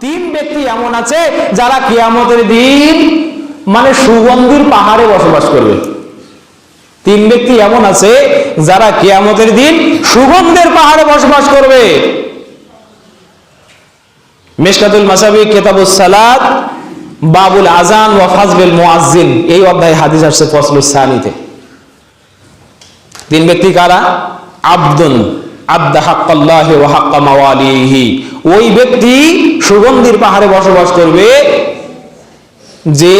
তিন ব্যক্তি এমন আছে যারা কিয়ামতের দিন মানে সুগন্ধির পাহাড়ে বসবাস করবে। তিন ব্যক্তি এমন আছে যারা কিয়ামতের দিন সুগন্ধের পাহাড়ে বসবাস করবে। মিশকাতুল মাসাবিহ কিতাবুস সালাত বাবুল আযান ওয়া ফাজলুল মুয়াজ্জিন এই অধ্যায়ে হাদিস আসছে ফসলুস সানিতে। তিন ব্যক্তি কারা? আব্দুন আদ্দা হাক্কাল্লাহি ওয়া হাক্কা মাওয়ালিহি, ওই ব্যক্তি সুগন্ধির পাহাড়ে বসবাস করবে যে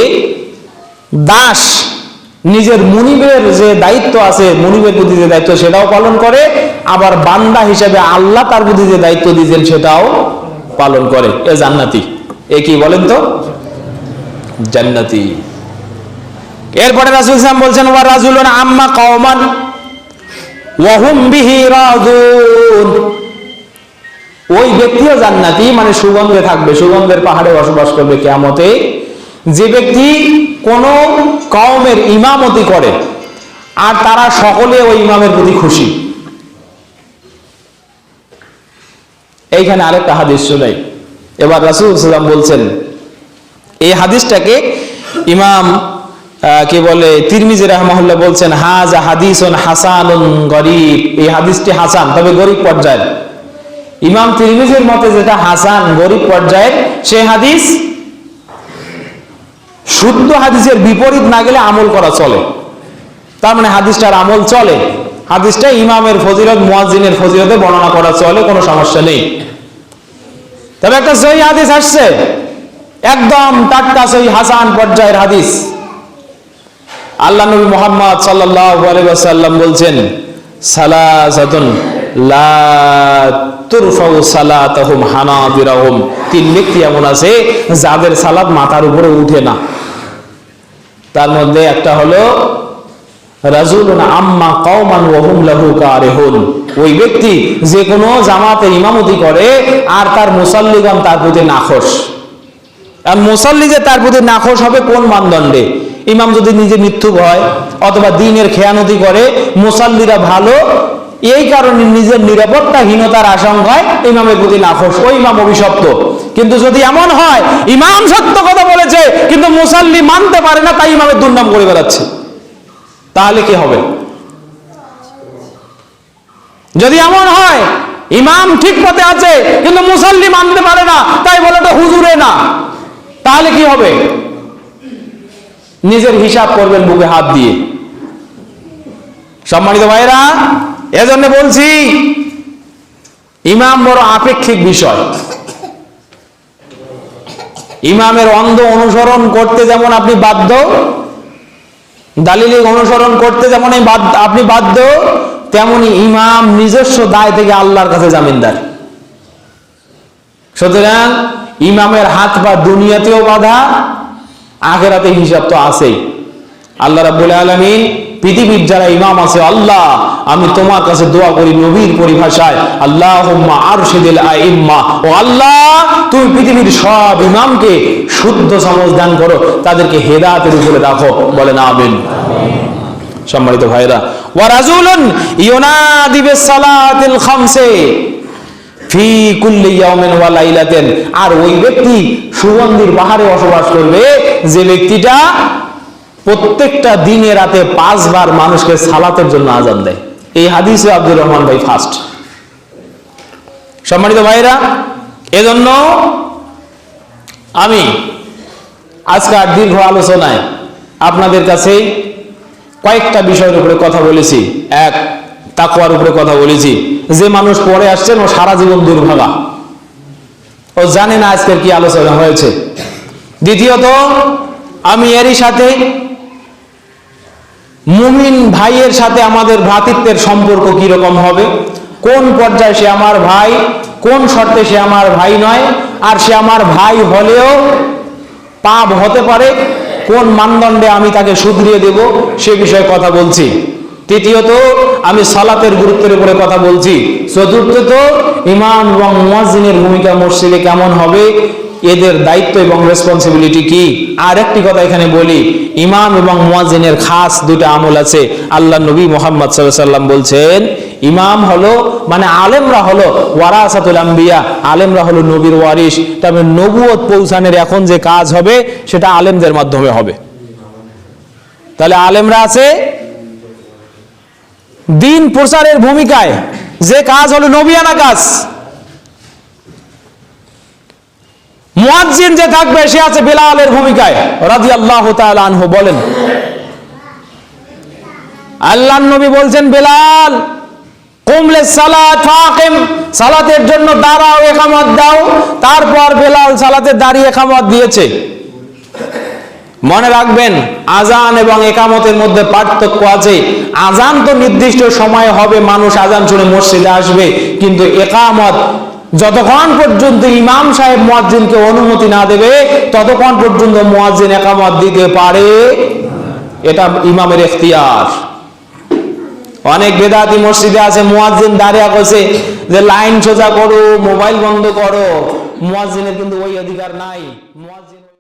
দাস নিজের মুনিবের যে দায়িত্ব আছে, মুনিবের প্রতি যে দায়িত্ব সেটাও পালন করে, আবার বান্দা হিসেবে আল্লাহ তার প্রতি যে দায়িত্ব দিয়েছেন সেটাও পালন করে। এ জান্নাতি। এ কি বলেন তো? জান্নাতি। এরপরে রাসূল সাল্লাল্লাহু আলাইহি ওয়াসাল্লাম বলছেন ওয়া রাজুলুন আম্মা কওমান ওয়া হুম বিহি রাদুন, ওই ব্যক্তিও জান্নাতি, মানে সুগন্ধে থাকবে, সুগন্ধের পাহাড়ে বসবাস করবে কিয়ামতে। যে ব্যক্তি কোন কওমের ইমামতি করে আর তারা সকলে ওই ইমামের প্রতি খুশি। এইখানে আরেকটা হাদিস শুনাই। এবার রাসূল সাল্লাল্লাহু আলাইহি ওয়াসাল্লাম বলছেন, এই হাদিসটাকে ইমাম কি বলে তিরমিজি রাহমাহুল্লাহ বলছেন হাযা হাদিসুন হাসানুন গরীব, এই হাদিসটি হাসান তবে গরীব পর্যায়ের। ইমাম তিরমিজির মতে যেটা হাসান গরীব পর্যায়ের, সেই হাদিস শুদ্ধ হাদিসের বিপরীত না গেলে আমল করা চলে। তার মানে হাদিসটার আমল চলে, হাদিসটা ইমামের ফজিলত মুয়াজ্জিনের ফজিলতে বর্ণনা করা চলে, কোনো সমস্যা নেই। তবে একটা সহিহ হাদিস আসছে, একদম টাটকা সহিহ হাসান পর্যায়ের হাদিস। আল্লাহ নবী মুহাম্মদ সাল্লাল্লাহু আলাইহি ওয়াসাল্লাম বলছেন সালাসাতুন লা তুরফাউ সালাতুহুম হানাবিরাহুম, তিন ব্যক্তি এমন আছে যাদের সালাত মাথার উপরে উঠে না। তার মধ্যে একটা হলো রাজুলুন আম্মা কওমান ওয়া হুম লাহু কারিহুন, ওই ব্যক্তি যে কোনো জামাতে ইমামতি করে আর তার মুসাল্লিগণ তার প্রতি নাখোশ। আর মুসাল্লি যে তার প্রতি নাখোশ হবে কোন মানদণ্ডে? ইমাম যদি নিজে মিথ্যুক হয় অথবা দ্বীনের খেয়ানতি করে, মুসাল্লিরা ভালো, এই কারণে নিজের নিরাপত্তাহীনতার আশঙ্কায় ইমামের প্রতি নাখোশ, ওই ইমাম অভিশপ্ত। কিন্তু যদি এমন হয় ইমাম সত্য কথা বলেছে কিন্তু মুসাল্লি মানতে পারে না, তাই ইমামের দুর্নাম করে বেড়াচ্ছে, তাহলে কি হবে? যদি এমন হয় ইমাম ঠিক পথে আছে কিন্তু মুসাল্লি মানতে পারে না, তাই বলে তো হুজুরে না, তাহলে কি হবে? নিজের হিসাব করবেন বুকে হাত দিয়ে। সম্মানিত ভাইরা, এজন্য বলছি ইমাম বড় আপেক্ষিক বিষয়। ইমামের অন্ধ অনুসরণ করতে যেমন আপনি বাধ্য, দালিলিক অনুসরণ করতে যেমন আপনি বাধ্য, তেমনি ইমাম নিজস্ব দায় থেকে আল্লাহর কাছে জামিনদার। সুতরাং ইমামের হাত পা দুনিয়াতেও বাধা, আখিরাতে হিসাব তো আছেই। আল্লাহ রাব্বুল আলামিন পৃথিবীর যারা ইমাম আছে, আল্লাহ আমি তোমার কাছে দোয়া করি নবীর পরিভাষায়, আল্লাহুম্মা আরশিদিল আইম্মা, ও আল্লাহ তুমি পৃথিবীর সব ইমামকে শুদ্ধ সমঝ দান করো, তাদেরকে হেদায়েতের উপরে রাখো। বলেন আমিন। সম্মানিত ভাইরা, ওয়া রাজুলুন ইউনাদি বিস সালাতিল খামসে ফি কুল্লি ইয়াউমিন ওয়া লাইলাতিন, আর ওই ব্যক্তি সুগন্ধির পাহাড়ে বসবাস করবে যে ব্যক্তিটা প্রত্যেকটা দিনে রাতে 5 বার মানুষকে সালাতের জন্য আযান দেয়। এই হাদিসে আব্দুর রহমান ভাই ফার্স্ট। সম্মানিত ভাইরা, এজন্য আমি আজকের দীর্ঘ আলোচনায় আপনাদের কাছে কয়েকটা বিষয়ের উপরে কথা বলেছি। এক, তাকওয়ার উপরে কথা বলেছি। যে মানুষ পড়ে আসছেন ও সারা জীবন দুর্ভাগা, ও জানে না আজকের কি আলোচনা হয়েছে। দ্বিতীয়ত, আমি এরই সাথে মুমিন ভাইয়ের সাথে আমাদের ভ্রাতৃত্বের সম্পর্ক কি রকম হবে, কোন পর্যায়ে সে আমার ভাই, কোন শর্তে সে আমার ভাই নয়, আর সে আমার ভাই হলেও পাপ হতে পারে, কোন মানদণ্ডে আমি তাকে শুধরিয়ে দেব সে বিষয়ে কথা বলছি। তৃতীয়ত, আমি সালাতের গুরুত্বের উপরে কথা বলছি। চতুর্থত, ইমাম এবং মুয়াজ্জিনের ভূমিকা মসজিদে কেমন হবে, এদের দায়িত্ব এবং রেসপন্সিবিলিটি কি। আর একটি কথা এখানে বলি, ইমাম এবং মুয়াজ্জিনের খাস দুটো আমল আছে। আল্লাহ নবী মুহাম্মদ সাল্লাল্লাহু আলাইহি ওয়াসাল্লাম বলছেন ইমাম হলো মানে আলেমরা হলো ওয়ারাসাতুল আম্বিয়া, আলেমরা হলো নবীর ওয়ারিস। তবে নবুয়ত পৌঁছানোর এখন যে কাজ হবে সেটা আলেমদের মাধ্যমে হবে। তাহলে আলেমরা আছে দিন প্রচারের ভূমিকায়, যে কাজ হলো নবিয়ানা কাজ। মুয়াজ্জিন যে থাকবে সে আছে বেলালের ভূমিকায় রাদিয়াল্লাহু তাআলা আনহু। বলেন, আল্লাহর নবী বলছেন, বেলাল কুম লিস-সালাত ফাকিম, সালাতের জন্য দাঁড়াও, ইকামত দাও। তারপর বেলাল সালাতে দাঁড়িয়ে ইকামত দিয়েছে। মনে রাখবেন, আজান এবং ইকামতের মধ্যে পার্থক্য আছে। আজান তো নির্দিষ্ট সময় হবে, মানুষ আজান শুনে মসজিদে আসবে, কিন্তু ইকামত যতক্ষণ পর্যন্ত ইমাম সাহেব মুয়াজ্জিনকে অনুমতি না দেবে ততক্ষণ পর্যন্ত মুয়াজ্জিন ইকামত দিতে পারে। এটা ইমামের ইখতিয়ার। অনেক বেদাতি মসজিদে আছে, মুয়াজ্জিন দাঁড়িয়ে কইছে যে লাইন সোজা করো, মোবাইল বন্ধ করো। মুয়াজ্জিনের কিন্তু ওই অধিকার নাই। মুয়াজ্জিন